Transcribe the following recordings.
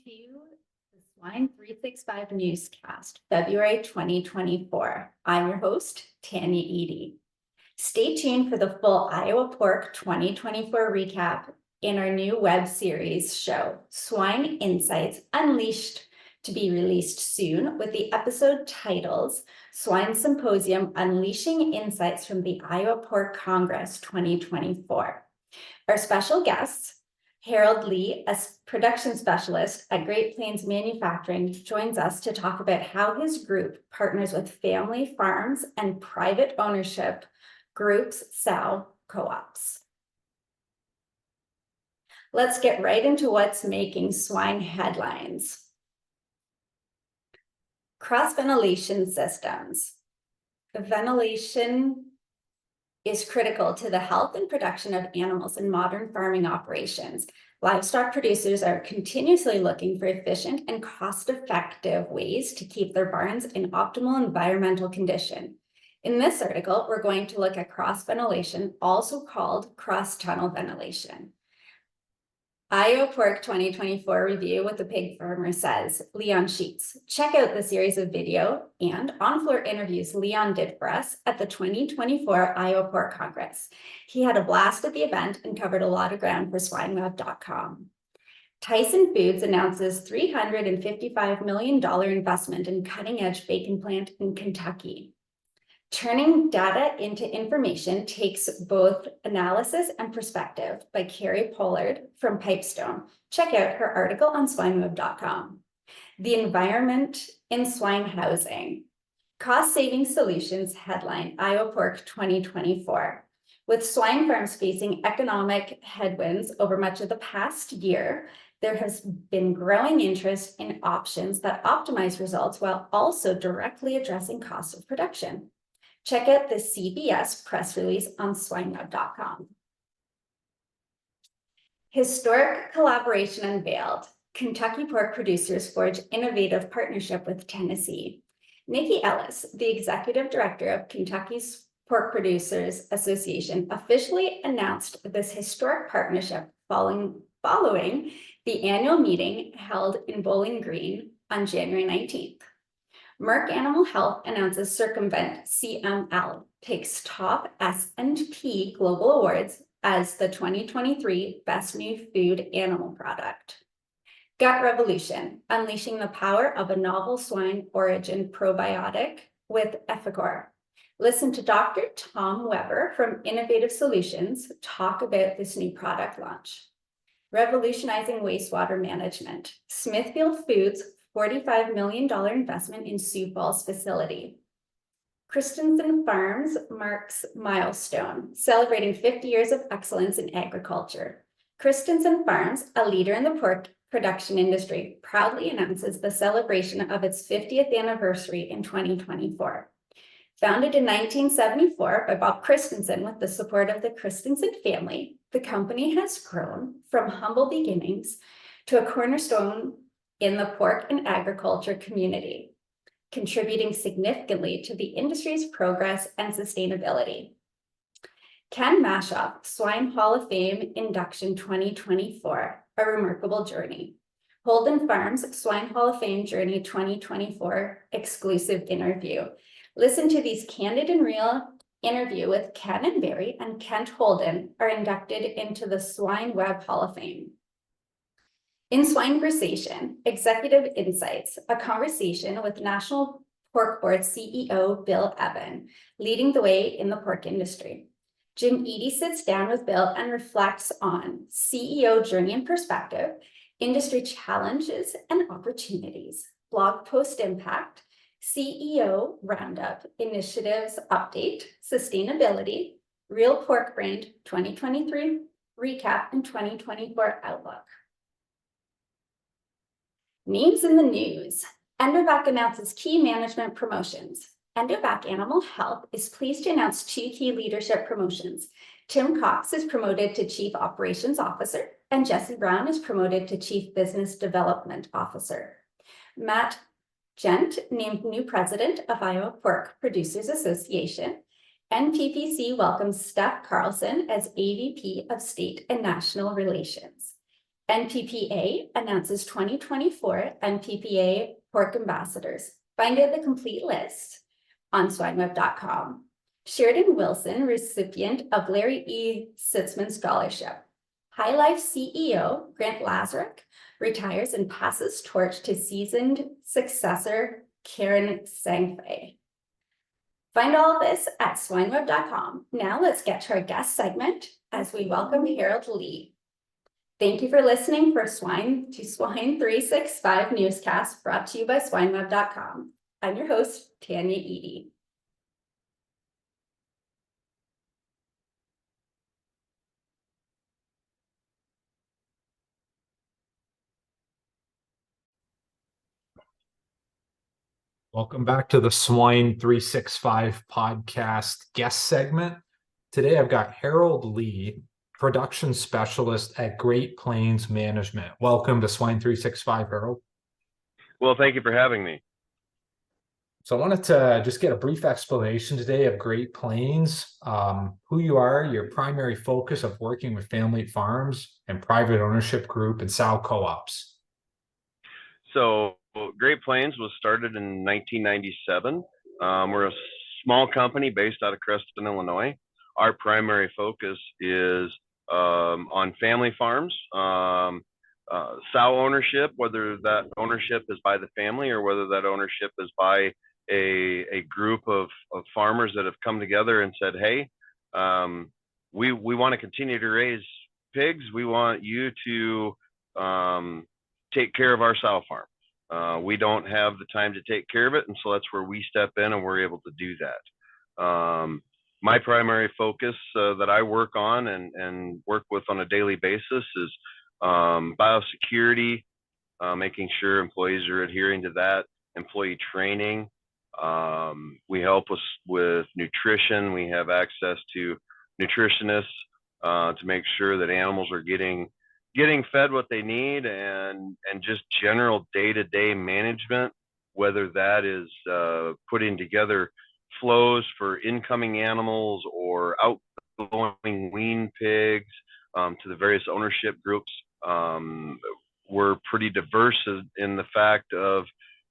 to the Swine 365 Newscast, February 2024. I'm your host, Tanya Eady. Stay tuned for the full Iowa Pork 2024 recap in our new web series show, Swine Insights Unleashed, to be released soon, with the episode titles Swine Symposium Unleashing Insights from the Iowa Pork Congress 2024. Our special guests, Harold Lee, a production specialist at Great Plains Manufacturing, joins us to talk about how his group partners with family farms and private ownership groups, sow co-ops. Let's get right into what's making swine headlines. Cross-ventilation systems. Ventilation is critical to the health and production of animals in modern farming operations. Livestock producers are continuously looking for efficient and cost-effective ways to keep their barns in optimal environmental condition. In this article, we're going to look at cross-ventilation, also called cross-tunnel ventilation. Iowa Pork 2024 review with the pig farmer says, Leon Sheets. Check out the series of video and on-floor interviews Leon did for us at the 2024 Iowa Pork Congress. He had a blast at the event and covered a lot of ground for swineweb.com. Tyson Foods announces $355 million investment in cutting-edge bacon plant in Kentucky. Turning data into information takes both analysis and perspective by Carrie Pollard from Pipestone. Check out her article on swineweb.com. The environment in swine housing. Cost saving solutions headline Iowa Pork 2024. With swine farms facing economic headwinds over much of the past year, there has been growing interest in options that optimize results while also directly addressing costs of production. Check out the CBS press release on swineweb.com. Historic collaboration unveiled. Kentucky pork producers forge innovative partnership with Tennessee. Nikki Ellis, the executive director of Kentucky's Pork Producers Association, officially announced this historic partnership following the annual meeting held in Bowling Green on January 19th. Merck Animal Health announces Circumvent CML takes top S&P Global Awards as the 2023 Best New Food Animal Product. Gut Revolution, unleashing the power of a novel swine origin probiotic with Ethicor. Listen to Dr. Tom Weber from Innovative Solutions talk about this new product launch. Revolutionizing wastewater management. Smithfield Foods $45 million investment in Sioux Falls facility. Christensen Farms marks milestone, celebrating 50 years of excellence in agriculture. Christensen Farms, a leader in the pork production industry, proudly announces the celebration of its 50th anniversary in 2024. Founded in 1974 by Bob Christensen with the support of the Christensen family, the company has grown from humble beginnings to a cornerstone in the pork and agriculture community, contributing significantly to the industry's progress and sustainability. Ken Mashoff, Swine Hall of Fame Induction 2024, a remarkable journey. Holden Farms Swine Hall of Fame Journey 2024 exclusive interview. Listen to these candid and real interview with Ken and Barry and Kent Holden are inducted into the Swine Web Hall of Fame. In Swineversation, Executive Insights, a conversation with National Pork Board CEO Bill Evan, leading the way in the pork industry. Jim Eady sits down with Bill and reflects on CEO journey and perspective, industry challenges and opportunities, blog post impact, CEO roundup, initiatives update, sustainability, Real Pork Brand 2023 recap and 2024 outlook. Names in the news. Endovac announces key management promotions. Endovac Animal Health is pleased to announce two key leadership promotions. Tim Cox is promoted to Chief Operations Officer, and Jesse Brown is promoted to Chief Business Development Officer. Matt Gent named new president of Iowa Pork Producers Association. NPPC welcomes Steph Carlson as AVP of State and National Relations. NPPA announces 2024 NPPA pork ambassadors. Find out the complete list on swineweb.com. Sheridan Wilson, recipient of Larry E. Sitzman Scholarship. High Life CEO Grant Lazaruk retires and passes torch to seasoned successor Karen Sangfei. Find all this at swineweb.com. Now let's get to our guest segment as we welcome Harold Lee. Thank you for listening for Swine 365 Newscast, brought to you by swineweb.com. I'm your host, Tanya Eady. Welcome back to the Swine 365 podcast guest segment. Today I've got Harold Lee, production specialist at Great Plains Management. Welcome to Swine 365, Harold. Well, thank you for having me. So I wanted to just get a brief explanation today of Great Plains, who you are, your primary focus of working with family farms and private ownership group and sow co-ops. So Great Plains was started in 1997. We're a small company based out of Creston, Illinois. Our primary focus is on family farms, sow ownership, whether that ownership is by the family or whether that ownership is by a group of farmers that have come together and said, hey, we want to continue to raise pigs. We want you to take care of our sow farm. We don't have the time to take care of it, and so that's where we step in and we're able to do that. My primary focus that I work on and work with on a daily basis is biosecurity, making sure employees are adhering to that, employee training. We help with nutrition. We have access to nutritionists to make sure that animals are getting fed what they need, and just general day-to-day management, whether that is putting together flows for incoming animals or outgoing wean pigs to the various ownership groups. We're pretty diverse in the fact of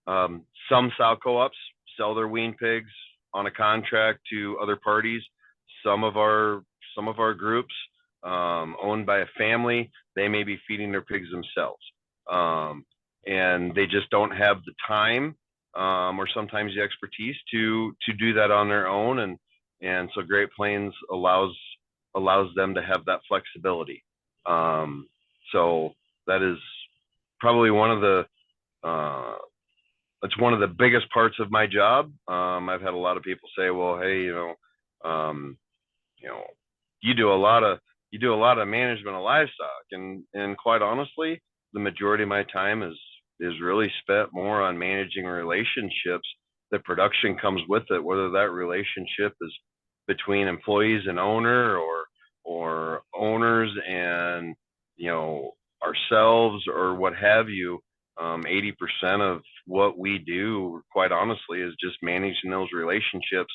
some sow co-ops sell their wean pigs on a contract to other parties. Some of our groups owned by a family, they may be feeding their pigs themselves, and they just don't have the time or sometimes the expertise to do that on their own, and so Great Plains allows them to have that flexibility. So that is probably one of the biggest parts of my job. I've had a lot of people say, well, hey, you do a lot of management of livestock, and quite honestly, the majority of my time is really spent more on managing relationships. The production comes with it, whether that relationship is between employees and owner, or owners and ourselves, or what have you. 80% of what we do, quite honestly, is just managing those relationships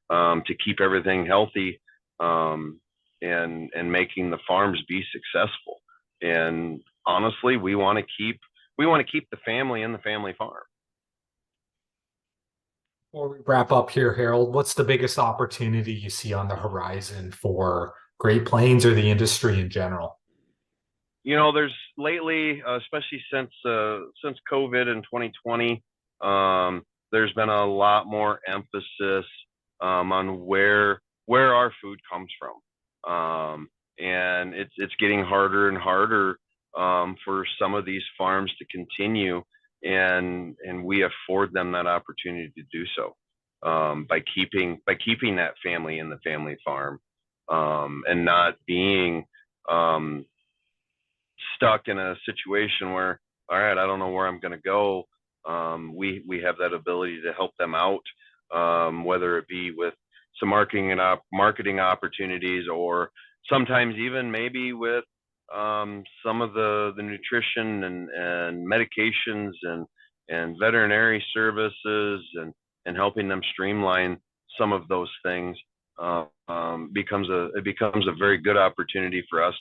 to keep everything healthy, and making the farms be successful. And honestly, we want to keep the family in the family farm. Before we wrap up here, Harold, what's the biggest opportunity you see on the horizon for Great Plains or the industry in general? There's lately, especially since COVID in 2020, there's been a lot more emphasis on where our food comes from, and it's getting harder and harder for some of these farms to continue, and we afford them that opportunity to do so by keeping that family in the family farm, and not being stuck in a situation where, all right, I don't know where I'm going to go. We have that ability to help them out, whether it be with some marketing opportunities, or sometimes even maybe with some of the nutrition and medications and veterinary services, and helping them streamline some of those things. It becomes a very good opportunity for us